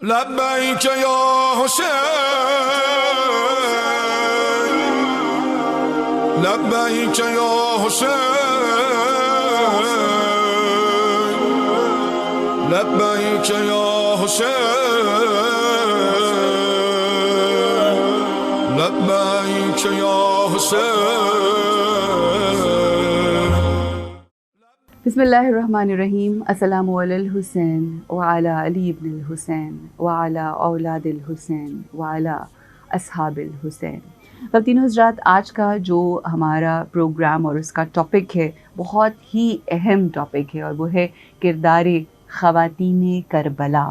لبیک یا حسین، لبیک یا حسین، لبیک یا حسین، لبیک یا حسین۔ بسم اللہ الرحمن الرحیم۔ السلام علی الحسین وعلی علی ابن الحسین وعلی اولاد الحسین وعلی اصحاب الحسین۔ خواتین و حضرات، آج کا جو ہمارا پروگرام اور اس کا ٹاپک ہے بہت ہی اہم ٹاپک ہے، اور وہ ہے کردار خواتین کربلا۔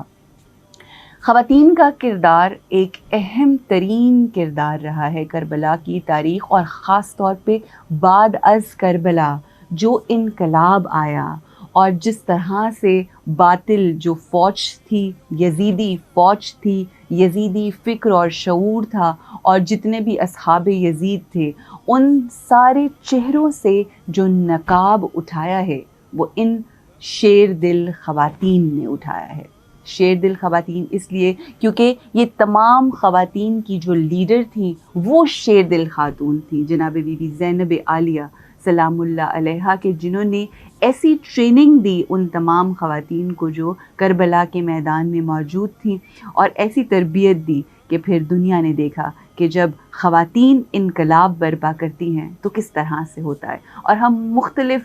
خواتین کا کردار ایک اہم ترین کردار رہا ہے کربلا کی تاریخ، اور خاص طور پہ بعد از کربلا جو انقلاب آیا اور جس طرح سے باطل جو فوج تھی، یزیدی فوج تھی، یزیدی فکر اور شعور تھا، اور جتنے بھی اصحاب یزید تھے، ان سارے چہروں سے جو نقاب اٹھایا ہے وہ ان شیر دل خواتین نے اٹھایا ہے۔ شیر دل خواتین اس لیے کیونکہ یہ تمام خواتین کی جو لیڈر تھیں وہ شیر دل خاتون تھیں، جناب بی بی زینب عالیہ سلام اللہ علیہا کے، جنہوں نے ایسی ٹریننگ دی ان تمام خواتین کو جو کربلا کے میدان میں موجود تھیں، اور ایسی تربیت دی کہ پھر دنیا نے دیکھا کہ جب خواتین انقلاب برپا کرتی ہیں تو کس طرح سے ہوتا ہے۔ اور ہم مختلف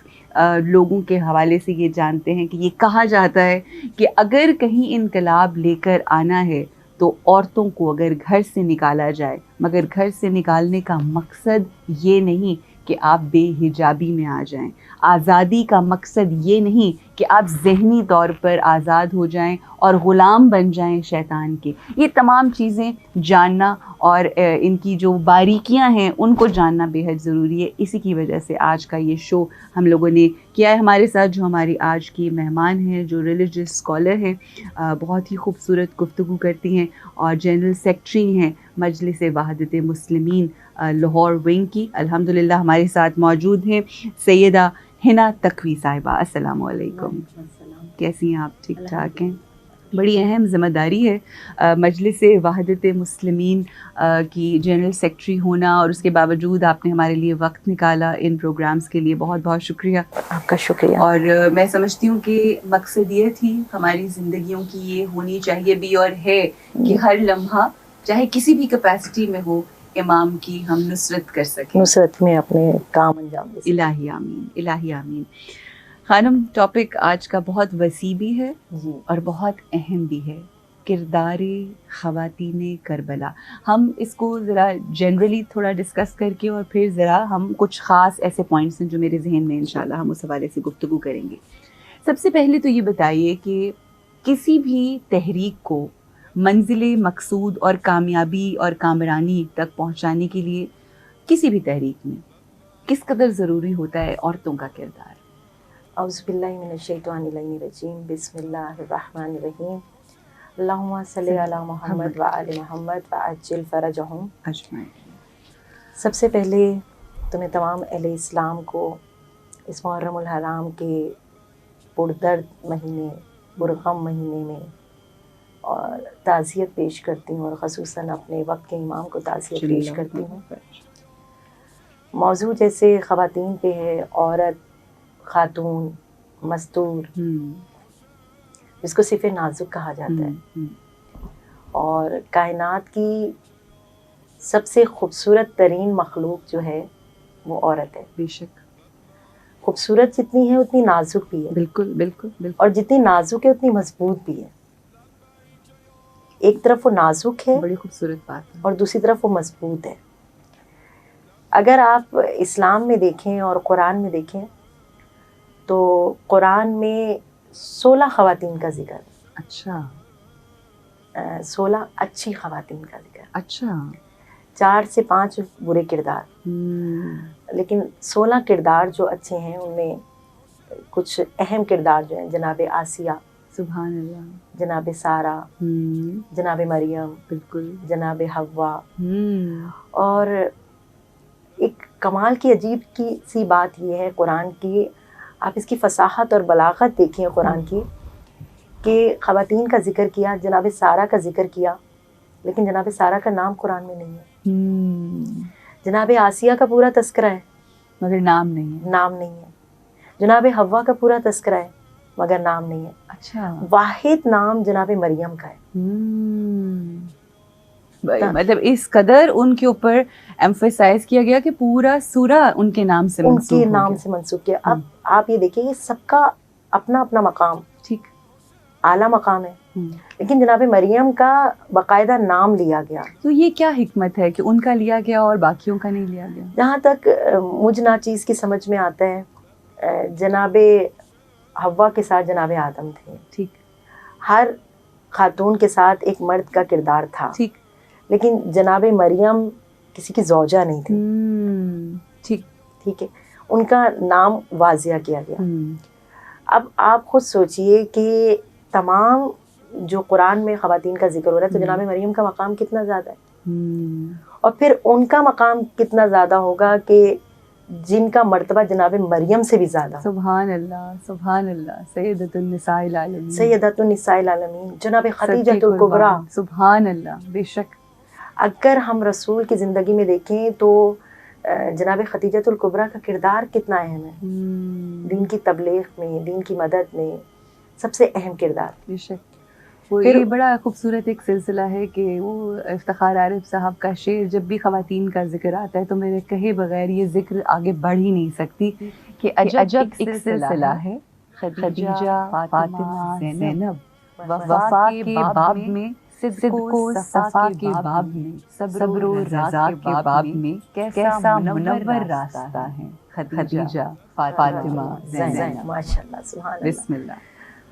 لوگوں کے حوالے سے یہ جانتے ہیں کہ یہ کہا جاتا ہے کہ اگر کہیں انقلاب لے کر آنا ہے تو عورتوں کو اگر گھر سے نکالا جائے، مگر گھر سے نکالنے کا مقصد یہ نہیں کہ آپ بے حجابی میں آ جائیں، آزادی کا مقصد یہ نہیں کہ آپ ذہنی طور پر آزاد ہو جائیں اور غلام بن جائیں شیطان کے۔ یہ تمام چیزیں جاننا اور ان کی جو باریکیاں ہیں ان کو جاننا بے حد ضروری ہے۔ اسی کی وجہ سے آج کا یہ شو ہم لوگوں نے کیا ہے۔ ہمارے ساتھ جو ہماری آج کی مہمان ہیں، جو ریلیجس اسکالر ہیں، بہت ہی خوبصورت گفتگو کرتی ہیں، اور جنرل سیکرٹری ہیں مجلس وحدت مسلمین لاہور ونگ کی، الحمدللہ ہمارے ساتھ موجود ہیں سیدہ حنا تقوی صاحبہ۔ السلام علیکم، کیسی ہیں آپ؟ ٹھیک ٹھاک ہیں؟ بڑی اہم ذمہ داری ہے مجلس وحدت مسلمین کی جنرل سیکرٹری ہونا، اور اس کے باوجود آپ نے ہمارے لیے وقت نکالا ان پروگرامز کے لیے، بہت بہت شکریہ۔ آپ کا شکریہ۔ اور میں سمجھتی ہوں کہ مقصدیت ہی ہماری زندگیوں کی یہ ہونی چاہیے بھی، اور ہے کہ ہر لمحہ چاہے کسی بھی کیپیسٹی میں ہو، امام کی ہم نصرت کر سکیں، نصرت میں اپنے کام انجام دے سکیں۔ الہی آمین، الہی آمین۔ خانم، ٹاپک آج کا بہت وسیع بھی ہے جی، اور بہت اہم بھی ہے، کردار خواتین کربلا۔ ہم اس کو ذرا جنرلی تھوڑا ڈسکس کر کے، اور پھر ذرا ہم کچھ خاص ایسے پوائنٹس ہیں جو میرے ذہن میں انشاءاللہ ہم اس حوالے سے گفتگو کریں گے۔ سب سے پہلے تو یہ بتائیے کہ کسی بھی تحریک کو منزل مقصود اور کامیابی اور کامرانی تک پہنچانے کے لیے کسی بھی تحریک میں کس قدر ضروری ہوتا ہے عورتوں کا کردار؟ اعوذ باللہ من الشیطان الرجیم، بسم اللہ الرحمن الرحیم، اللہم صلی علی محمد وآل محمد وعجل فرجہم اجمعین۔ سب سے پہلے تمہیں تمام اہل اسلام کو اس محرم الحرام کے پردرد مہینے، پرغم مہینے میں اور تعزیت پیش کرتی ہوں، اور خصوصاً اپنے وقت کے امام کو تعزیت پیش کرتی ہوں۔ موضوع جیسے خواتین پہ ہے، عورت، خاتون، مستور، جس کو صفت نازک کہا جاتا ہے، اور کائنات کی سب سے خوبصورت ترین مخلوق جو ہے وہ عورت ہے۔ بے شک، خوبصورت جتنی ہے اتنی نازک بھی ہے، بالکل بالکل بالکل، اور جتنی نازک ہے اتنی مضبوط بھی ہے۔ ایک طرف وہ نازک ہے بڑی خوبصورت بات ہے۔ اور دوسری طرف وہ مضبوط ہے۔ اگر آپ اسلام میں دیکھیں اور قرآن میں دیکھیں تو قرآن میں 16 خواتین کا ذکر ہے، اچھا 16 اچھی خواتین کا ذکر، اچھا، 4 سے 5 برے کردار، لیکن 16 کردار جو اچھے ہیں ان میں کچھ اہم کردار جو ہیں، جناب آسیہ، سبحان اللہ، جناب سارہ، جناب مریم، بالکل، جناب حوا۔ اور ایک کمال کی عجیب کی سی بات یہ ہے قرآن کی، آپ اس کی فصاحت اور بلاغت دیکھیں قرآن کی، کہ خواتین کا ذکر کیا، جناب سارہ کا ذکر کیا، لیکن جناب سارہ کا نام قرآن میں نہیں ہے. جناب آسیہ کا پورا تذکرہ ہے مگر نام نہیں ہے. نام نہیں ہے. جناب حوا کا پورا تذکرہ ہے مگر نام نہیں ہے. اچھا. واحد نام جناب مریم کا ہے. مطلب اس قدر ان کے اوپر ایمفیسائز کیا گیا کہ پورا سورہ ان کے نام سے ان منسوب کے ہو نام گیا. سے منسوب کیا. اب آپ یہ دیکھیں یہ سب کا اپنا اپنا مقام، ٹھیک. اعلیٰ مقام ہے، لیکن جناب مریم کا باقاعدہ نام لیا گیا. تو یہ کیا حکمت ہے کہ ان کا لیا گیا اور باقیوں کا نہیں لیا گیا؟ جہاں تک مجھ ناچیز کی سمجھ میں آتا ہے، جناب حوا کے ساتھ جناب آدم تھے. ٹھیک. ہر خاتون کے ساتھ ایک مرد کا کردار تھا. ٹھیک. لیکن جناب مریم کسی کی زوجہ نہیں تھی. ٹھیک. ٹھیک ہے. ان کا نام واضح کیا گیا. اب آپ خود سوچئے کہ تمام جو قرآن میں خواتین کا ذکر ہو رہا ہے تو جناب مریم کا مقام کتنا زیادہ ہے، اور پھر ان کا مقام کتنا زیادہ ہوگا کہ جن کا مرتبہ جناب مریم سے بھی زیادہ. سبحان اللہ، سبحان اللہ. سیدۃ النساء العالمین، سیدۃ النساء العالمین، جناب خدیجۃ الکبریٰ. سبحان اللہ. بے شک. اگر ہم رسول کی زندگی میں دیکھیں تو جناب خدیجۃ الکبریٰ کا کردار کتنا اہم ہے دین کی تبلیغ میں، دین کی مدد میں، سب سے اہم کردار. بے شک. وہ یہ بڑا خوبصورت ایک سلسلہ ہے کہ وہ افتخار عارف صاحب کا شعر جب بھی خواتین کا ذکر آتا ہے تو میرے کہے بغیر یہ ذکر آگے بڑھ ہی نہیں سکتی کہ عجب ایک سلسلہ ہے خدیجہ، فاطمہ، زینب، وفا کے باب میں، صدق و صفا کے باب میں، صبر و رضا کے باب میں کیسا منور راستہ ہے خدیجہ، فاطمہ، زینب. ماشاءاللہ، سبحان اللہ. بسم اللہ.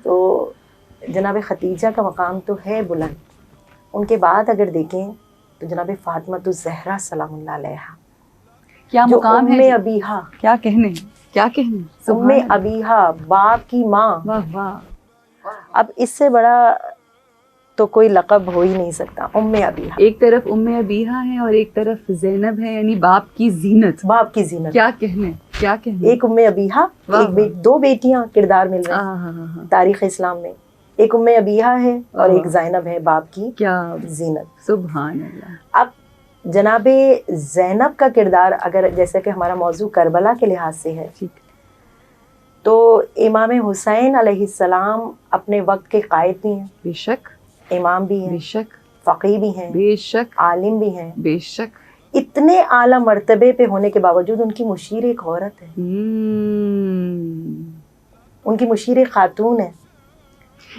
تو جناب خدیجہ کا مقام تو ہے بلند. ان کے بعد اگر دیکھیں تو جناب فاطمہ الزہرا سلام اللہ علیہا، کیا مقام ہے، ام ابیہا، کیا کہنے، کیا کہنے. ام ابیہا، باپ کی ماں. واہ واہ. اب اس سے بڑا تو کوئی لقب ہو ہی نہیں سکتا. ام ابیہا، ایک طرف ام ابیہا ہے اور ایک طرف زینب ہے، یعنی باپ کی زینت. باپ کی زینت. کیا کہنے، کیا کہنے. ایک ام ابیہا، دو بیٹیاں کردار مل رہے ہیں تاریخ اسلام میں. ایک ام ابیہا ہے اور ایک زینب ہے باپ کی کیا زینت. سبحان اللہ. اب جناب زینب کا کردار اگر جیسا کہ ہمارا موضوع کربلا کے لحاظ سے ہے تو امام حسین علیہ السلام اپنے وقت کے قائد بھی ہیں، بے شک، امام بھی ہیں، بے شک، فقیہ بھی ہیں، بے شک، عالم بھی ہیں. بے شک. اتنے اعلیٰ مرتبے پہ ہونے کے باوجود ان کی مشیر ایک عورت ہے، ان کی مشیر ایک خاتون ہے.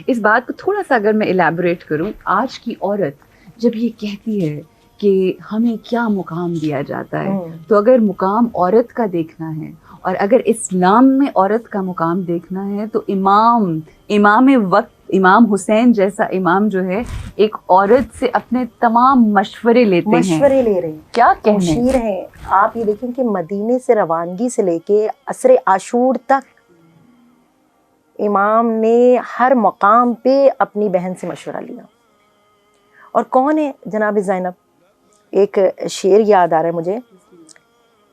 اس بات کو تھوڑا سا اگر میں الیبوریٹ کروں، آج کی عورت جب یہ کہتی ہے کہ ہمیں کیا مقام دیا جاتا ہے، تو اگر مقام عورت کا دیکھنا ہے اور اگر اسلام میں عورت کا مقام دیکھنا ہے تو امام وقت امام حسین جیسا امام جو ہے ایک عورت سے اپنے تمام مشورے لیتے ہیں. مشورے لے رہے ہیں، کیا کہنے. مشیر ہیں. آپ یہ دیکھیں کہ مدینے سے روانگی سے لے کے عصر عاشور تک امام نے ہر مقام پہ اپنی بہن سے مشورہ لیا. اور کون ہے جناب زینب؟ ایک شعر یاد آ رہا ہے مجھے،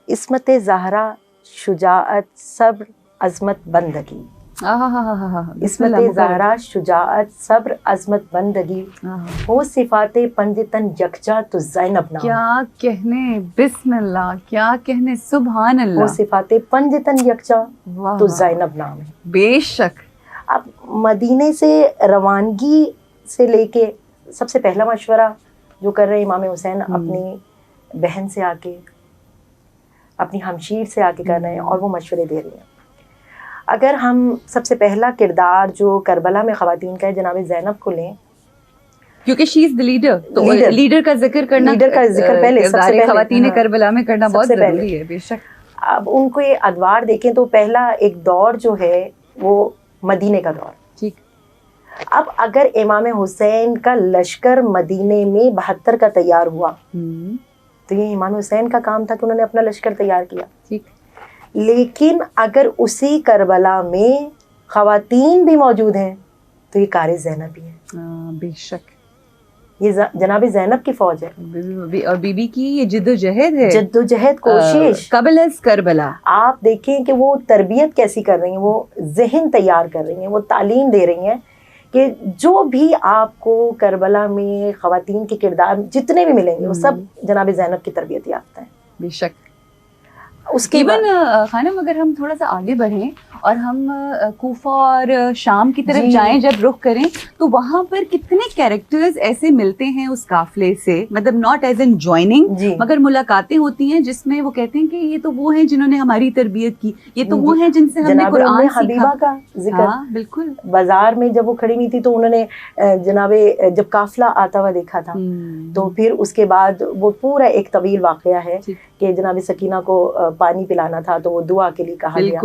عصمت زہرا، شجاعت، صبر، عظمت، بندگی. عصمت زہرا، شجاعت، صبر، عظمت، بندگی، ہو صفات پنجتن یکجا تو زینب نام. کیا کہنے، بسم اللہ، کیا کہنے، سبحان اللہ. ہو صفات پنجتن یکجا تو زینب نام ہے. بے شک. اب مدینے سے روانگی سے لے کے سب سے پہلا مشورہ جو کر رہے ہیں امام حسین اپنی بہن سے آ کے، اپنی ہمشیر سے آ کے کر رہے ہیں اور وہ مشورے دے رہی ہیں. اگر ہم سب سے پہلا کردار جو کربلا میں خواتین کا ہے جناب زینب کو لیں، کیونکہ شی از دی لیڈر، تو لیڈر کا ذکر کرنا، لیڈر کا ذکر پہلے سب سے پہلے خواتین کربلا میں کرنا بہت ضروری ہے. بے شک. اب ان کو یہ ادوار دیکھیں تو پہلا ایک دور جو ہے وہ مدینے کا دور. ٹھیک. اب اگر امام حسین کا لشکر مدینے میں 72 کا تیار ہوا تو یہ امام حسین کا کام تھا کہ انہوں نے اپنا لشکر تیار کیا. ٹھیک. لیکن اگر اسی کربلا میں خواتین بھی موجود ہیں تو یہ کار زینب ہی ہے. بے شک. یہ جناب زینب کی فوج ہے اور بی بی کی یہ جد و جہد ہے، جد و جہد، کوشش قبل از کربلا. آپ دیکھیں کہ وہ تربیت کیسی کر رہی ہیں، وہ ذہن تیار کر رہی ہیں، وہ تعلیم دے رہی ہیں کہ جو بھی آپ کو کربلا میں خواتین کے کردار جتنے بھی ملیں گے وہ سب جناب زینب کی تربیت یافتہ ہیں. بے شک. اس کے ایون خانم اگر ہم تھوڑا سا آگے بڑھیں اور ہم کوفہ اور شام کی طرف جائیں, جب رخ کریں تو وہاں پر کتنے کیریکٹرز ایسے ملتے ہیں اس قافلے سے, مطلب ناٹ ایز این جوائننگ, مگر ملاقاتیں ہوتی ہیں جس میں وہ کہتے ہیں کہ یہ تو وہ ہیں جنہوں نے ہماری تربیت کی, یہ تو وہ ہیں جن سے ہم نے قرآن سیکھا. حبیبہ کا ذکر بالکل بازار میں جب وہ کھڑی ہوئی تھی تو انہوں نے جناب جب قافلہ آتا ہوا دیکھا تھا, تو پھر اس کے بعد وہ پورا ایک طویل واقعہ ہے کہ جناب سکینہ کو پانی پلانا تھا تو وہ دعا کے لیے کہا گیا.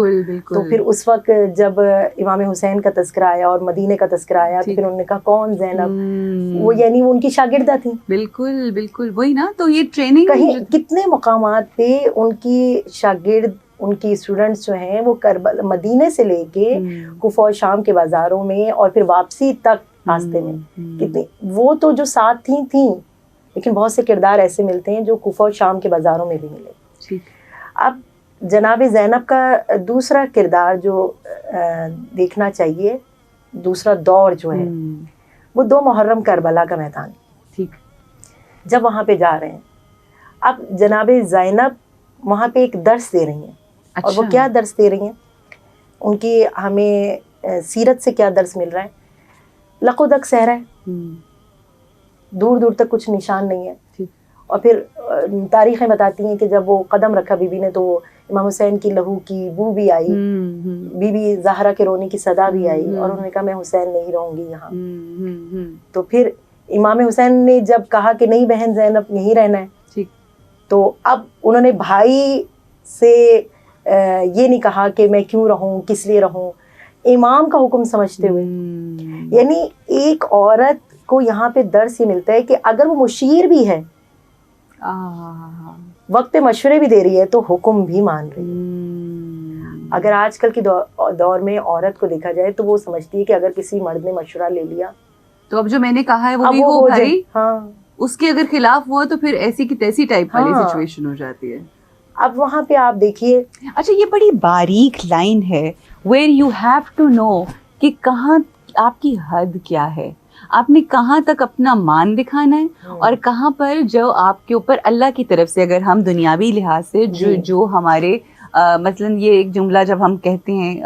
تو پھر اس وقت جب امام حسین کا تذکرہ آیا اور مدینے کا تذکرہ آیا تو پھر انہوں نے کہا کون زینب, وہ یعنی وہ ان کی شاگردہ تھیں. بالکل بالکل وہی نا. تو یہ ٹریننگ کہیں کتنے مقامات پہ ان کی شاگرد, ان کی اسٹوڈنٹس جو ہیں وہ مدینے سے لے کے کوفہ اور شام کے بازاروں میں اور پھر واپسی تک راستے میں کتنی, وہ تو جو ساتھ تھیں لیکن بہت سے کردار ایسے ملتے ہیں جو کوفہ اور شام کے بازاروں میں بھی ملے. اب جناب زینب کا دوسرا کردار جو دیکھنا چاہیے, دوسرا دور جو ہے وہ 2 محرم کربلا کا میدان. ٹھیک. جب وہاں پہ جا رہے ہیں, اب جناب زینب وہاں پہ ایک درس دے رہی ہیں. اور وہ کیا درس دے رہی ہیں, ان کی ہمیں سیرت سے کیا درس مل رہا ہے. لقودک صحرا ہے, دور دور تک کچھ نشان نہیں ہے. اور پھر تاریخیں بتاتی ہیں کہ جب وہ قدم رکھا بی بی نے تو امام حسین کی لہو کی بو بھی آئی, بی بی زہرا کے رونے کی صدا بھی آئی, اور انہوں نے کہا میں حسین نہیں رہوں گی یہاں. تو پھر امام حسین نے جب کہا کہ نہیں بہن زینب یہیں رہنا ہے, تو اب انہوں نے بھائی سے یہ نہیں کہا کہ میں کیوں رہوں, کس لیے رہوں, امام کا حکم سمجھتے ہوئے. یعنی ایک عورت کو یہاں پہ درس یہ ملتا ہے کہ اگر وہ مشیر بھی ہے, وقت پہ مشورے بھی دے رہی ہے, تو حکم بھی مان رہی ہے. اگر آج کل کی دور میں عورت کو دیکھا جائے تو وہ سمجھتی ہے کہ اگر کسی مرد نے مشورہ لے لیا تو اب جو میں نے کہا ہے وہ بھی ہو بھائی, اس کے اگر خلاف ہوا تو پھر ایسی کی تیسی ٹائپ والی سچویشن ہو جاتی ہے. اب وہاں پہ آپ دیکھیے, اچھا یہ بڑی باریک لائن ہے where you have to know کہ کہاں آپ کی حد کیا ہے, آپ نے کہاں تک اپنا مان دکھانا ہے, اور کہاں پر جو آپ کے اوپر اللہ کی طرف سے, اگر ہم دنیاوی لحاظ سے جو ہمارے مثلاً یہ ایک جملہ جب ہم کہتے ہیں,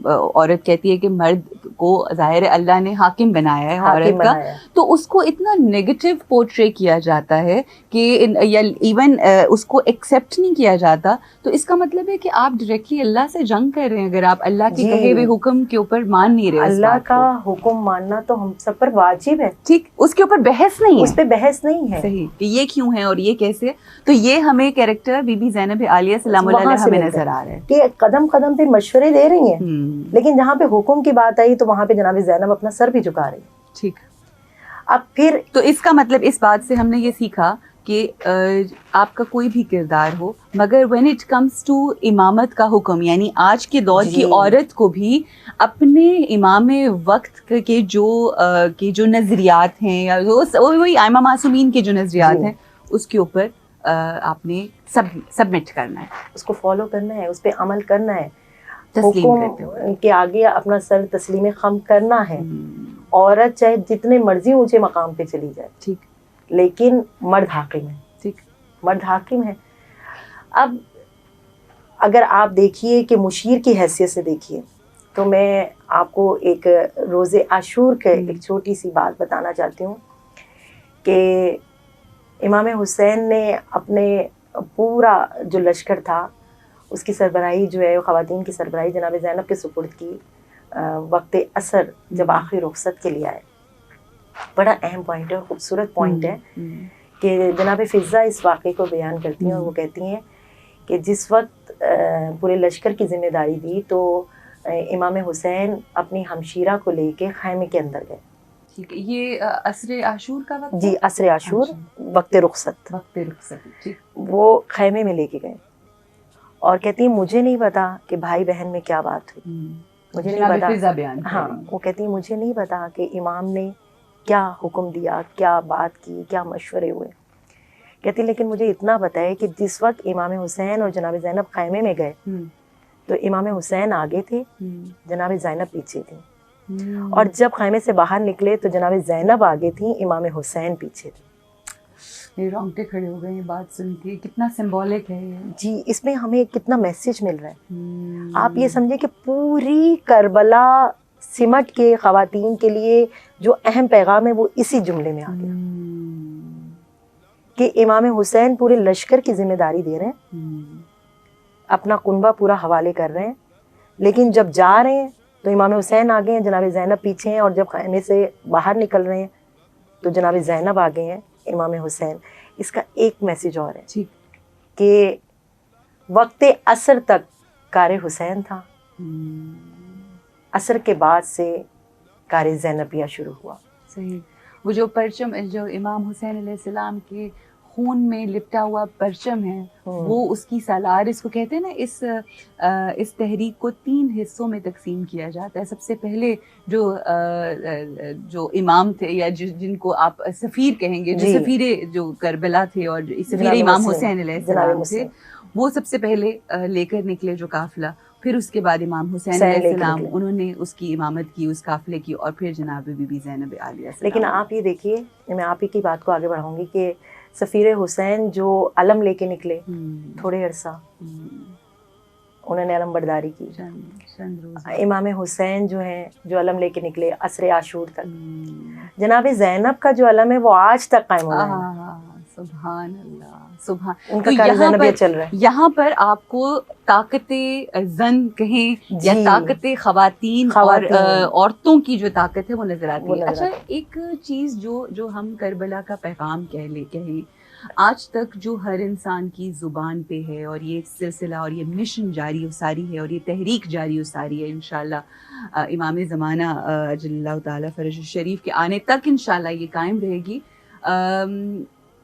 عورت کہتی ہے کہ مرد کو ظاہر اللہ نے حاکم بنایا ہے عورت کا, تو اس کو اتنا نیگیٹو پورٹرے کیا جاتا ہے کہ ایون اس کو ایکسیپٹ نہیں کیا جاتا. تو اس کا مطلب ہے کہ آپ ڈائریکٹلی اللہ سے جنگ کر رہے ہیں اگر آپ اللہ کے کہے ہوئے حکم کے اوپر مان نہیں رہے. اللہ کا حکم ماننا تو ہم سب پر واجب ہے. ٹھیک, اس کے اوپر بحث نہیں ہے, اس پہ بحث نہیں ہے. صحیح, کہ یہ کیوں ہے اور یہ کیسے. تو یہ ہمیں کیریکٹر بی بی زینب عالیہ سلام اللہ علیہ ہمیں نظر آ رہا ہے کہ قدم قدم پہ مشورے دے رہی ہیں, لیکن جہاں پہ حکم کی بات آئی تو وہاں پہ جناب زینب اپنا سر بھی جھکا رہی. ٹھیک. اب پھر تو اس کا مطلب اس بات سے ہم نے یہ سیکھا کہ آپ کا کوئی بھی کردار ہو, مگر when it comes to امامت کا حکم, یعنی آج کے دور کی عورت کو بھی اپنے امام وقت کے جو نظریات ہیں, یا وہی ائمہ معصومین کے جو نظریات ہیں, اس کے اوپر آپ نے سبمٹ کرنا ہے, اس کو فالو کرنا ہے, اس پہ عمل کرنا ہے, حکم کے آگے اپنا سر تسلیم خم کرنا ہے. عورت چاہے جتنے مرضی اونچے مقام پہ چلی جائے, ٹھیک, لیکن مرد حاکم ہے. ٹھیک, مرد حاکم ہے. اب اگر آپ دیکھیے کہ مشیر کی حیثیت سے دیکھیے, تو میں آپ کو ایک روز عاشور کے ایک چھوٹی سی بات بتانا چاہتی ہوں کہ امام حسین نے اپنے پورا جو لشکر تھا اس کی سربراہی جو ہے, خواتین کی سربراہی جناب زینب کے سپرد کی وقت عصر جب آخری رخصت کے لیے آئے. بڑا اہم پوائنٹ ہے اور خوبصورت پوائنٹ ہے کہ جناب فضہ اس واقعے کو بیان کرتی ہیں, اور وہ کہتی ہیں کہ جس وقت پورے لشکر کی ذمہ داری دی تو امام حسین اپنی ہمشیرہ کو لے کے خیمے کے اندر گئے. ٹھیک, یہ عصر عاشور کا وقت, جی عصر عاشور, وقت رخصت. ٹھیک. وہ خیمے میں لے کے گئے اور کہتی ہیں مجھے نہیں پتا کہ بھائی بہن میں کیا بات ہوئی, مجھے نہیں پتا. ہاں, وہ کہتی ہیں مجھے نہیں پتا کہ امام نے کیا حکم دیا, کیا بات کی, کیا مشورے ہوئے. کہتی لیکن مجھے اتنا پتا ہے کہ جس وقت امام حسین اور جناب زینب خیمے میں گئے تو امام حسین آگے تھے, جناب زینب پیچھے تھی. اور جب خیمے سے باہر نکلے تو جناب زینب آگے تھیں، امام حسین پیچھے تھے. میرے رونگٹے کھڑے ہو گئے یہ بات سن کے، کتنا سمبولک ہے یہ. جی اس میں ہمیں کتنا میسج مل رہا ہے. آپ یہ سمجھے کہ پوری کربلا سمٹ کے خواتین کے لیے جو اہم پیغام ہے وہ اسی جملے میں آ گیا کہ امام حسین پورے لشکر کی ذمہ داری دے رہے ہیں، اپنا کنبہ پورا حوالے کر رہے ہیں، لیکن جب جا رہے ہیں تو امام حسین آگے ہیں، جناب زینب پیچھے ہیں، اور جب خیمے سے باہر نکل رہے ہیں تو جناب زینب آگے ہیں، امام حسین. اس کا ایک میسج اور ہے کہ وقت عصر تک کار حسین تھا، عصر کے بعد سے کار زینبیہ شروع ہوا. صحیح. وہ جو پرچم، جو امام حسین علیہ السلام کے خون میں لپٹا ہوا پرچم ہے، وہ اس کی سالار، اس کو کہتے ہیں نا، اس تحریک کو 3 حصوں میں تقسیم کیا جاتا ہے. سب سے پہلے جو امام تھے، یا جن کو آپ سفیر کہیں گے، جو سفیر جو کربلا تھے اور سفیر امام حسین علیہ السلام تھے، وہ سب سے پہلے لے کر نکلے جو قافلہ. پھر اس کے بعد امام حسین علیہ السلام، انہوں نے اس کی امامت کی، اس قافلے کی، اور پھر جناب بی بی زینب عالیہ السلام. لیکن آپ یہ دیکھیے، میں آپ ہی کی بات کو آگے بڑھاؤں گی کہ سفیر حسین جو علم لے کے نکلے، تھوڑے عرصہ انہوں نے علم برداری کی. امام حسین جو ہیں، جو علم لے کے نکلے عصر عاشور تک. جناب زینب کا جو علم ہے وہ آج تک قائم ہوا ہے. سبحان اللہ، سبحان. ان کا کار زینبیہ چل رہا ہے. یہاں پر آپ کو طاقت زن کہیں یا طاقت خواتین اور عورتوں کی جو طاقت ہے وہ نظر آتی ہے. اچھا، ایک چیز جو ہم کربلا کا پیغام کہیں آج تک جو ہر انسان کی زبان پہ ہے، اور یہ سلسلہ اور یہ مشن جاری و ساری ہے، اور یہ تحریک جاری و ساری ہے، انشاءاللہ امام زمانہ اجل اللہ تعالیٰ فرج الشریف کے آنے تک انشاءاللہ یہ قائم رہے گی.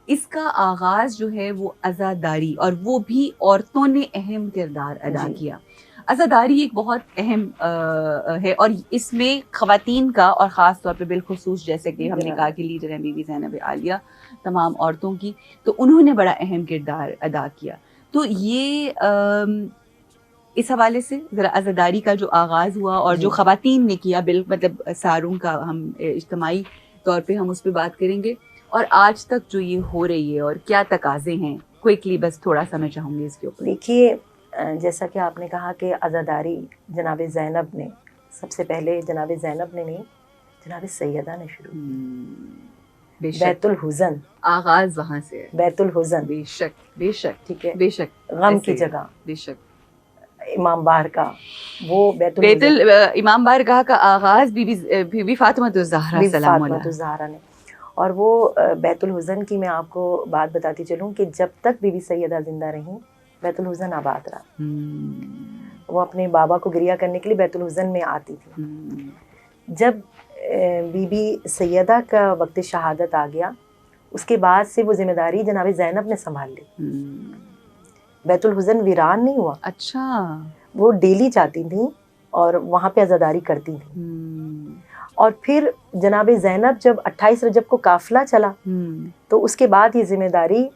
اس کا آغاز جو ہے وہ عزاداری، اور وہ بھی عورتوں نے اہم کردار ادا کیا. عزاداری ایک بہت اہم ہے، اور اس میں خواتین کا، اور خاص طور پہ بالخصوص جیسے کہ ہم نے کہا کہ لیڈر ہیں بی بی زینب عالیہ، تمام عورتوں کی، تو انہوں نے بڑا اہم کردار ادا کیا. تو یہ اس حوالے سے ذرا عزاداری کا جو آغاز ہوا اور جو خواتین نے کیا، مطلب ساروں کا ہم اجتماعی طور پہ ہم اس پہ بات کریں گے، اور آج تک جو یہ ہو رہی ہے اور کیا تقاضے ہیں، کوئکلی بس تھوڑا سا میں چاہوں گی اس کے اوپر. دیکھیے، جیسا کہ آپ نے کہا کہ عزاداری جناب زینب نے، سب سے پہلے جناب زینب نے نہیں، جناب سیدہ نے شروع کی. بیت الحزن آغاز وہاں سے ہے. بیت الحزن، بے شک، بے شک، ٹھیک ہے، بے شک، غم کی جگہ. بے شک. امام بارگاہ، وہ بیت امام بارگاہ کا آغاز بی بی فاطمہ الزہرا سلام اللہ الزہرا نے. اور وہ بیت الحزن کی میں آپ کو بات بتاتی چلوں کہ جب تک بی بی سیدہ زندہ رہیں بیت الحزن آباد رہا. وہ اپنے بابا کو گریہ کرنے کے لیے بیت الحزن میں آتی تھی. جب بی بی سیدہ کا وقت شہادت آ گیا، اس کے بعد سے وہ ذمہ داری جناب زینب نے سنبھال لی. بیت الحزن ویران نہیں ہوا. اچھا. وہ ڈیلی جاتی تھیں اور وہاں پہ عزاداری کرتی تھیں. اور پھر جناب زینب جب 28 رجب کو قافلہ چلا تو اس کے بعد یہ ذمہ داری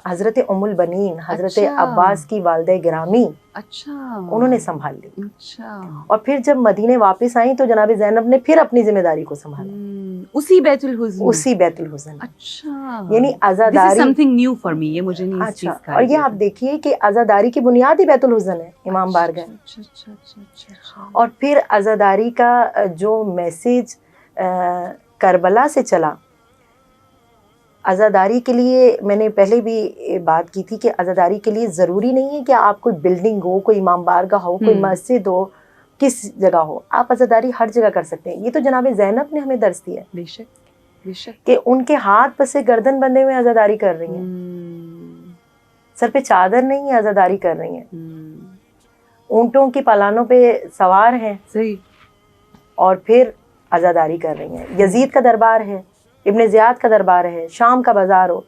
حضرت ام البنین، حضرت عباس کی والدہ گرامی، انہوں نے سنبھال لی. اور پھر جب مدینے واپس آئیں تو جناب زینب نے پھر اپنی ذمہ داری کو سنبھالا اسی بیت الحزن. اچھا، یعنی عزاداری something new for me، یہ مجھے نہیں اس چیز کا. اور یہ آپ دیکھیے کہ عزاداری کی بنیاد ہی بیت الحزن ہے، امام بارگاہ. اور پھر عزاداری کا جو میسج کربلا سے چلا، عزاداری کے لیے میں نے پہلے بھی بات کی تھی کہ عزاداری کے لیے ضروری نہیں ہے کہ آپ کوئی بلڈنگ ہو، کوئی امام بارگاہ ہو، کوئی مسجد ہو، کس جگہ ہو، آپ عزاداری ہر جگہ کر سکتے ہیں. یہ تو جناب زینب نے ہمیں درس دیا ہے. بے شک، بے شک. کہ ان کے ہاتھ پہ سے گردن بندھے ہوئے عزاداری کر رہی ہیں، سر پہ چادر نہیں ہے، عزاداری کر رہی ہیں، اونٹوں کی پالانوں پہ سوار ہیں. صحیح. اور پھر عزاداری کر رہی ہیں. یزید کا دربار ہے، ابن زیاد کا دربار ہے، شام کا بازار ہو،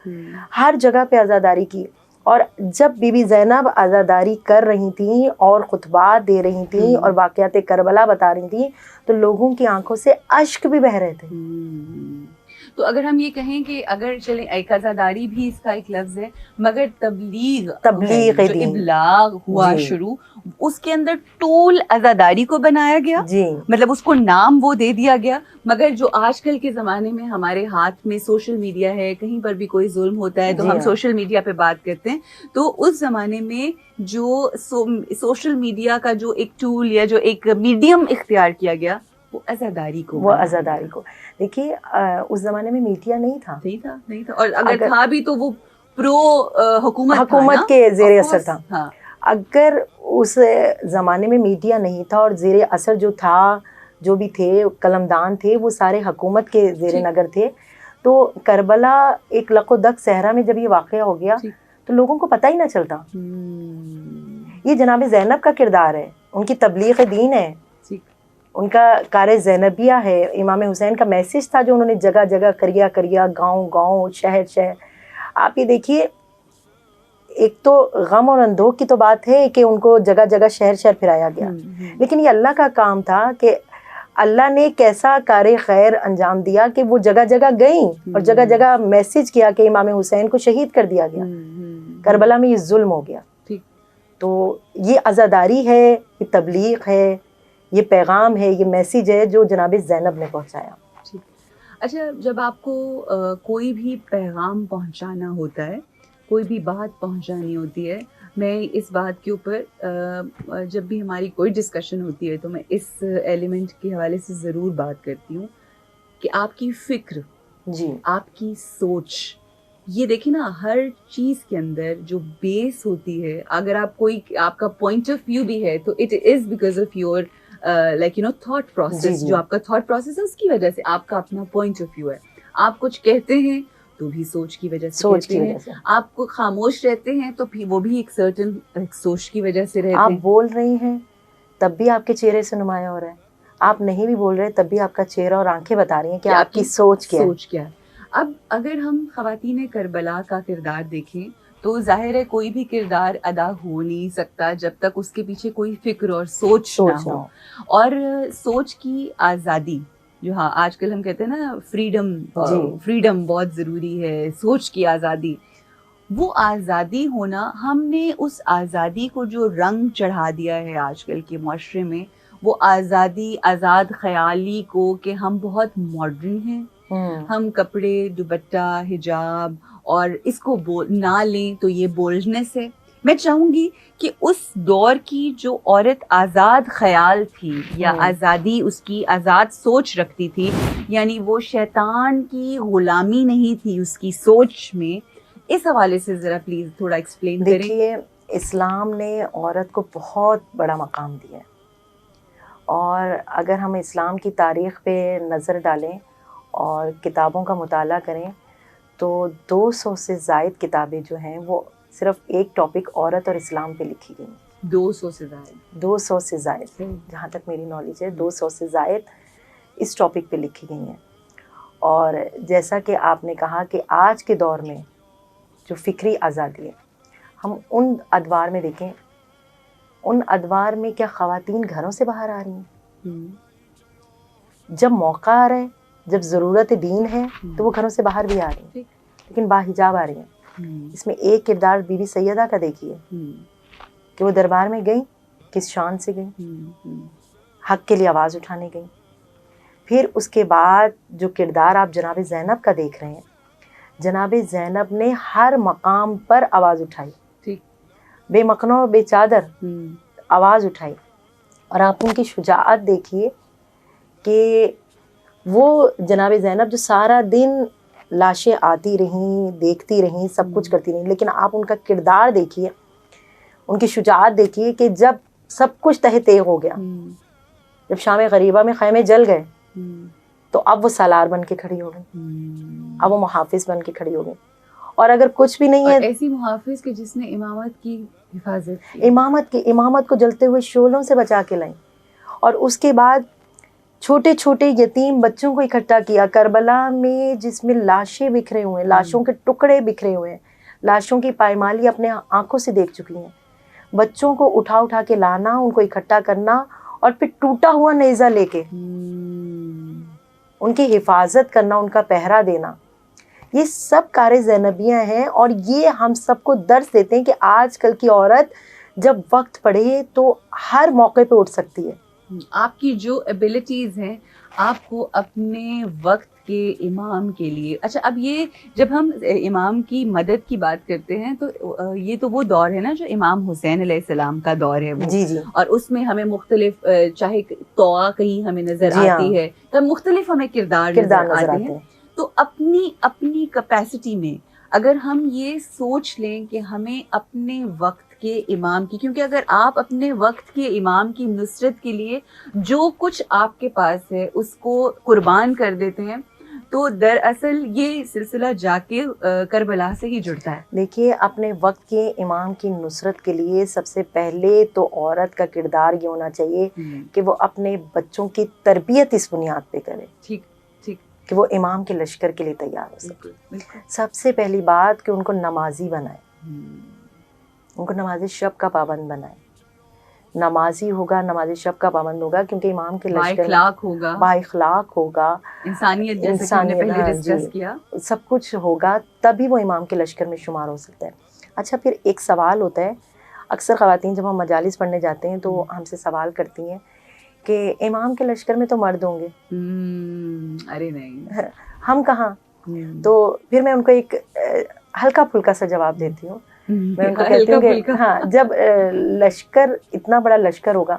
ہر جگہ پہ عزاداری کی. اور جب بی بی زینب عزاداری کر رہی تھیں اور خطبات دے رہی تھیں اور واقعات کربلا بتا رہی تھیں تو لوگوں کی آنکھوں سے اشک بھی بہہ رہے تھے. تو اگر ہم یہ کہیں کہ اگر چلیں ایک عزاداری بھی اس کا ایک لفظ ہے، مگر تبلیغ جو دین ابلاغ ہوا شروع، اس کے اندر ٹول عزاداری کو بنایا گیا، مطلب اس کو نام وہ دے دیا گیا. مگر جو آج کل کے زمانے میں ہمارے ہاتھ میں سوشل میڈیا ہے، کہیں پر بھی کوئی ظلم ہوتا ہے تو ہم سوشل میڈیا پہ بات کرتے ہیں. تو اس زمانے میں جو سوشل میڈیا کا جو ایک ٹول یا جو ایک میڈیم اختیار کیا گیا وہ عزاداری کو دیکھیے اس زمانے میں میڈیا نہیں تھا اور اگر تھا بھی تو وہ پرو حکومت کے زیر اثر تھا. اگر اس زمانے میں میڈیا نہیں تھا اور زیر اثر جو تھا، جو بھی تھے قلمدان تھے، وہ سارے حکومت کے زیر نگر تھے، تو کربلا ایک لق و دق صحرا میں جب یہ واقعہ ہو گیا تو لوگوں کو پتہ ہی نہ چلتا. یہ جناب زینب کا کردار ہے، ان کی تبلیغ دین ہے، ان کا کار زینبیہ ہے. امام حسین کا میسج تھا جو انہوں نے جگہ جگہ کریا گاؤں شہر. آپ یہ دیکھیے، ایک تو غم اور اندوہ کی تو بات ہے کہ ان کو جگہ جگہ شہر پھرایا گیا، لیکن یہ اللہ کا کام تھا کہ اللہ نے کیسا کار خیر انجام دیا کہ وہ جگہ جگہ گئیں اور جگہ جگہ میسج کیا کہ امام حسین کو شہید کر دیا گیا. کربلا میں یہ ظلم ہو گیا. تو یہ عزاداری ہے، یہ تبلیغ ہے، یہ پیغام ہے، یہ میسیج ہے جو جناب زینب نے پہنچایا. اچھا، جب آپ کو کوئی بھی پیغام پہنچانا ہوتا ہے، کوئی بھی بات پہنچانی ہوتی ہے، میں اس بات کے اوپر جب بھی ہماری کوئی ڈسکشن ہوتی ہے تو میں اس ایلیمنٹ کے حوالے سے ضرور بات کرتی ہوں کہ آپ کی فکر، آپ کی سوچ، یہ دیکھیں نا، ہر چیز کے اندر جو بیس ہوتی ہے، اگر آپ کا پوائنٹ آف ویو بھی ہے تو it is because of your thought process. جو آپ کا تھاٹ پروسیس ہے اس کی وجہ سے آپ کا اپنا پوائنٹ آف ویو ہے. آپ کچھ کہتے ہیں تو بھی سوچ کی وجہ سے کہتے ہیں، آپ کو خاموش رہتے ہیں تو وہ بھی ایک سرٹن سوچ کی وجہ سے رہتے ہیں. آپ بول رہی ہیں تب بھی آپ کے چہرے سے نمایاں ہو رہا ہے، آپ نہیں بھی بول رہے تب بھی آپ کا چہرہ اور آنکھیں بتا رہی ہیں کہ آپ کی سوچ کیا ہے. اب اگر ہم خواتین کربلا کا کردار دیکھیں تو ظاہر ہے کوئی بھی کردار ادا ہو نہیں سکتا جب تک اس کے پیچھے کوئی فکر اور سوچ نہ ہو. اور سوچ کی آزادی، جو آج کل ہم کہتے ہیں نا فریڈم بہت ضروری ہے، سوچ کی آزادی، وہ آزادی ہونا، ہم نے اس آزادی کو جو رنگ چڑھا دیا ہے آج کل کے معاشرے میں، وہ آزادی، آزاد خیالی کو کہ ہم بہت ماڈرن ہیں، ہم کپڑے، دوپٹہ، حجاب اور اس کو نہ لیں تو یہ بولڈنس ہے. میں چاہوں گی کہ اس دور کی جو عورت آزاد خیال تھی یا آزادی، اس کی آزاد سوچ رکھتی تھی، یعنی وہ شیطان کی غلامی نہیں تھی اس کی سوچ میں، اس حوالے سے ذرا پلیز تھوڑا ایکسپلین کریں. دیکھیے، اسلام نے عورت کو بہت بڑا مقام دیا ہے، اور اگر ہم اسلام کی تاریخ پہ نظر ڈالیں اور کتابوں کا مطالعہ کریں تو 200 سے زائد کتابیں جو ہیں وہ صرف ایک ٹاپک عورت اور اسلام پہ لکھی گئی ہیں. 200 سے زائد جہاں تک میری نالج ہے 200 سے زائد اس ٹاپک پہ لکھی گئی ہیں. اور جیسا کہ آپ نے کہا کہ آج کے دور میں جو فکری آزادی ہے، ہم ان ادوار میں دیکھیں، ان ادوار میں کیا خواتین گھروں سے باہر آ رہی ہیں؟ جب موقع آ رہا ہے، جب ضرورت دین ہے تو وہ گھروں سے باہر بھی آ رہی ہیں، لیکن باحجاب آ رہی ہیں. اس میں ایک کردار بی بی سیدہ کا دیکھیے کہ وہ دربار میں گئیں، کس شان سے گئیں، حق کے لیے آواز اٹھانے گئیں. پھر اس کے بعد جو کردار آپ جناب زینب کا دیکھ رہے ہیں، جناب زینب نے ہر مقام پر آواز اٹھائی، بے مقنع بے چادر آواز اٹھائی. اور آپ ان کی شجاعت دیکھیے کہ وہ جناب زینب جو سارا دن لاشیں آتی رہیں، دیکھتی رہیں، سب کچھ کرتی رہیں، لیکن آپ ان کا کردار دیکھیے، ان کی شجاعت دیکھیے کہ جب سب کچھ تہہ تیغ ہو گیا، جب شام غریبہ میں خیمے جل گئے تو اب وہ سالار بن کے کھڑی ہو گئی، اب وہ محافظ بن کے کھڑی ہو گئی. اور اگر کچھ بھی نہیں ہے، ایسی محافظ کہ جس نے امامت کی حفاظت کی، امامت کو جلتے ہوئے شعلوں سے بچا کے لائیں. اور اس کے بعد چھوٹے چھوٹے یتیم بچوں کو اکٹھا کیا کربلا میں، جس میں لاشیں بکھرے ہوئے ہیں، لاشوں کے ٹکڑے بکھرے ہوئے ہیں، لاشوں کی پائمالی اپنے آنکھوں سے دیکھ چکی ہیں. بچوں کو اٹھا کے لانا، ان کو اکٹھا کرنا، اور پھر ٹوٹا ہوا نیزہ لے کے ان کی حفاظت کرنا, ان کا پہرا دینا, یہ سب کار زینبیاں ہیں. اور یہ ہم سب کو درس دیتے ہیں کہ آج کل کی عورت جب وقت پڑے تو ہر موقع پہ اٹھ سکتی ہے. آپ کی جو ایبلٹیز ہیں آپ کو اپنے وقت کے امام کے لیے. اچھا اب یہ جب ہم امام کی مدد کی بات کرتے ہیں تو یہ تو وہ دور ہے نا جو امام حسین علیہ السلام کا دور ہے وہ. جی جی. اور اس میں ہمیں مختلف چاہے طوا کہیں ہمیں نظر آتی ہے تو مختلف ہمیں کردار نظر آتے ہیں. تو اپنی کیپیسٹی میں اگر ہم یہ سوچ لیں کہ ہمیں اپنے وقت کے امام کی, کیونکہ اگر آپ اپنے وقت کے امام کی نصرت کے لیے جو کچھ آپ کے پاس ہے اس کو قربان کر دیتے ہیں تو دراصل یہ سلسلہ جا کے کربلا سے ہی جڑتا ہے. دیکھیے اپنے وقت کے امام کی نصرت کے لیے سب سے پہلے تو عورت کا کردار یہ ہونا چاہیے کہ وہ اپنے بچوں کی تربیت اس بنیاد پہ کرے. ٹھیک کہ وہ امام کے لشکر کے لیے تیار ہو سکے. سب سے پہلی بات کہ ان کو نمازی بنائے, ان کو نماز شب کا پابند بنائے. نمازی ہوگا, نماز شب کا پابند ہوگا, کیونکہ امام کے لشکر با اخلاق ہوگا, انسانیت جیسے ہم نے پہلے ڈسکس کیا, سب کچھ ہوگا, تبھی وہ امام کے لشکر میں شمار ہو سکتا ہے. اچھا پھر ایک سوال ہوتا ہے, اکثر خواتین جب ہم مجالس پڑھنے جاتے ہیں تو ہم سے سوال کرتی ہیں کہ امام کے لشکر میں تو مرد ہوں گے. ارے نہیں, ہم کہاں. تو پھر میں ان کو ایک ہلکا پھلکا سا جواب دیتی ہوں. میں ان کو کہتی ہوں کہ ہاں جب لشکر اتنا بڑا لشکر ہوگا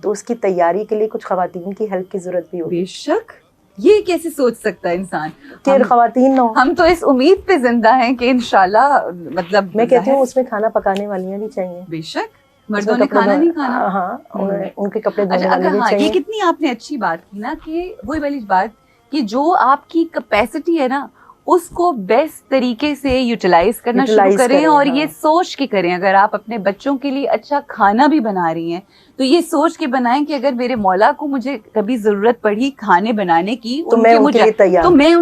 تو اس کی تیاری کے لیے کچھ خواتین کی ہیلپ کی ضرورت بھی ہوگی. بے شک. یہ کیسے سوچ سکتا ہے انسان کہ خواتین نہ ہو. ہم تو اس امید پہ زندہ ہیں کہ انشاءاللہ, مطلب میں کہتی ہوں اس میں کھانا پکانے والیاں بھی چاہیے. بے شک, مردوں نے کھانا نہیں کھانا. ہاں ان کے کپڑے دھونے والے بھی چاہیے. یہ کتنی آپ نے اچھی بات کی نا کہ وہی والی بات کہ جو آپ کی کیپیسٹی ہے نا اس کو بیسٹ طریقے سے یوٹیلائز کرنا شروع کریں اور یہ سوچ کے کریں. اگر آپ اپنے بچوں کے لیے اچھا کھانا بھی بنا رہی ہیں تو یہ سوچ کے بنائیں کہ اگر میرے مولا کو مجھے کبھی ضرورت پڑی کھانے بنانے کی تو میں ان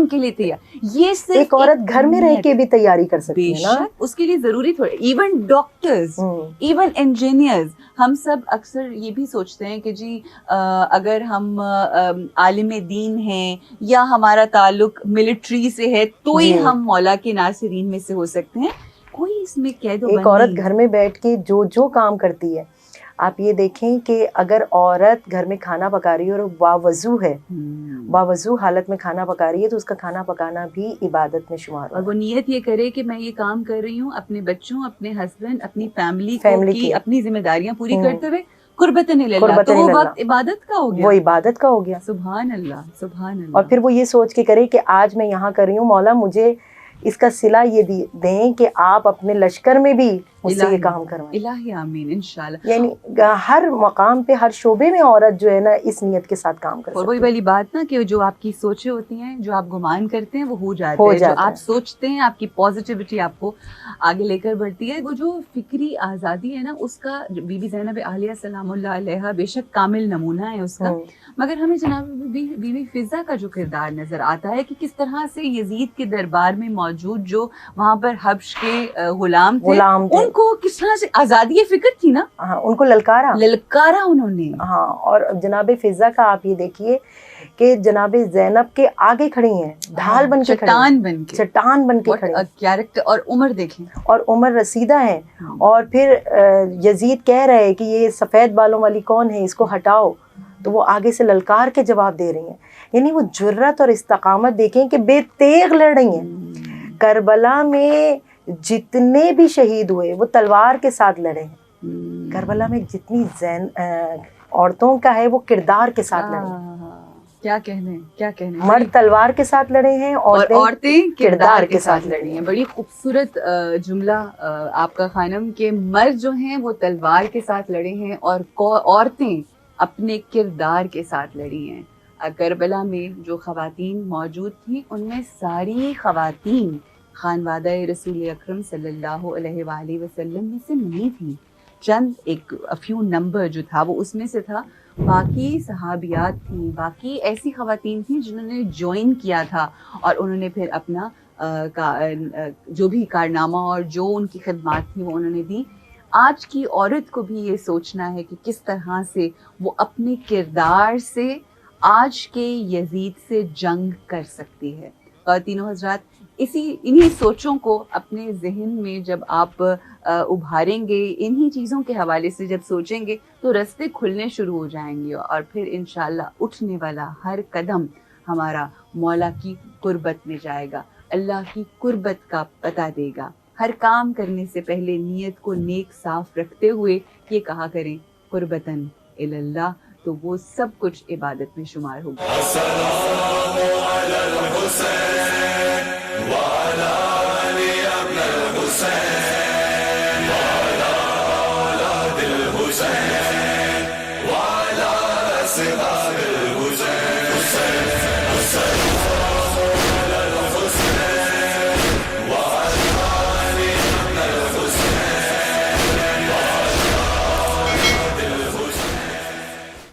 کے لیے تیار. یہ صرف ایک عورت گھر میں رہ کے بھی تیاری کر سکتی ہے نا, اس کے لیے ضروری تھوڑے. ایون ڈاکٹرز, ایون انجینئرز, ہم سب اکثر یہ بھی سوچتے ہیں کہ جی اگر ہم عالم دین ہیں یا ہمارا تعلق ملٹری سے ہے تو ہی ہم مولا کے ناصرین میں سے ہو سکتے ہیں. کوئی اس میں قید و بند نہیں. ایک عورت گھر میں بیٹھ کے جو کام کرتی ہے, آپ یہ دیکھیں کہ اگر عورت گھر میں کھانا پکا رہی ہے اور باوضو ہے, باوضو حالت میں کھانا پکا رہی ہے تو اس کا کھانا پکانا بھی عبادت میں شمار ہے. اور وہ نیت یہ کرے کہ میں یہ کام کر رہی ہوں اپنے بچوں, اپنے ہسبینڈ, اپنی فیملی کی اپنی ذمہ داریاں پوری کرتے ہوئے قربتن اللہ, تو وہ وقت عبادت کا ہو گیا. وہ عبادت کا ہو گیا. سبحان اللہ, سبحان اللہ. اور پھر وہ یہ سوچ کے کرے کہ آج میں یہاں کر رہی ہوں, مولا مجھے اس کا صلہ یہ دیں کہ آپ اپنے لشکر میں بھی مجھ سے یہ کام کروائیں. الہی آمین انشاءاللہ. یعنی ہر مقام پہ, ہر شعبے میں عورت جو ہے نا اس نیت کے ساتھ کام کر سکتی ہے. اور وہی والی بات نا کہ جو آپ کی سوچیں ہوتی ہیں, جو آپ گمان کرتے ہیں وہ ہو جاتا ہے. جو آپ سوچتے ہیں, آپ کی پازیٹیوٹی آپ کو آگے لے کر بڑھتی ہے. وہ جو فکری آزادی ہے نا, اس کا بی بی زینب عالیہ سلام اللہ علیہا بے شک کامل نمونہ ہے اس کا. مگر ہمیں جناب بی بی فضا کا جو کردار نظر آتا ہے کہ کس طرح سے یزید کے دربار میں موجود جو وہاں پر حبش کے غلام تھے ان کو کس طرح سے آزادی فکر تھی نا, ان کو للکارا انہوں نے. ہاں, اور جناب فضا کا آپ یہ دیکھیے کہ جناب زینب کے آگے کھڑی ہیں, ڈھال بن کے, چٹان بن کے کھڑی, کیریکٹر. اور عمر دیکھیں, اور عمر رسیدہ ہیں. اور پھر یزید کہہ رہے کہ یہ سفید بالوں والی کون ہے, اس کو ہٹاؤ, تو وہ آگے سے للکار کے جواب دے رہی ہیں. یعنی وہ جرت اور استقامت دیکھیں کہ بے تیغ لڑ رہی ہیں. کربلا میں جتنے بھی شہید ہوئے وہ تلوار کے ساتھ لڑے ہیں. کربلا میں جتنی عورتوں کا ہے وہ کردار کے ساتھ لڑے ہیں. کیا کہنے مرد تلوار کے ساتھ لڑے ہیں اور عورتیں کردار کے ساتھ لڑی ہیں. بڑی خوبصورت جملہ آپ کا خانم کہ مرد جو ہیں وہ تلوار کے ساتھ لڑے ہیں اور عورتیں اپنے کردار کے ساتھ لڑی ہیں. کربلا میں جو خواتین موجود تھیں ان میں ساری خواتین خانوادہ رسول اکرم صلی اللہ علیہ وآلہ وسلم میں سے نہیں تھیں. چند ایک فیو نمبر جو تھا وہ اس میں سے تھا. باقی صحابیات تھیں, باقی ایسی خواتین تھیں جنہوں نے جوائن کیا تھا اور انہوں نے پھر اپنا جو بھی کارنامہ اور جو ان کی خدمات تھیں وہ انہوں نے دی. آج کی عورت کو بھی یہ سوچنا ہے کہ کس طرح سے وہ اپنے کردار سے آج کے یزید سے جنگ کر سکتی ہے. خواتین و حضرات، انہی سوچوں کو اپنے ذہن میں جب آپ ابھاریں گے، انہی چیزوں کے حوالے سے جب سوچیں گے تو رستے کھلنے شروع ہو جائیں گے، اور پھر انشاءاللہ اٹھنے والا ہر قدم ہمارا مولا کی قربت میں جائے گا، اللہ کی قربت کا پتہ دے گا. ہر کام کرنے سے پہلے نیت کو نیک صاف رکھتے ہوئے یہ کہا کریں قربتاً اللہ، تو وہ سب کچھ عبادت میں شمار ہوگا. السلام علی الحسین وعلی علی ابن الحسین وعلی اولاد الحسین وعلی سبا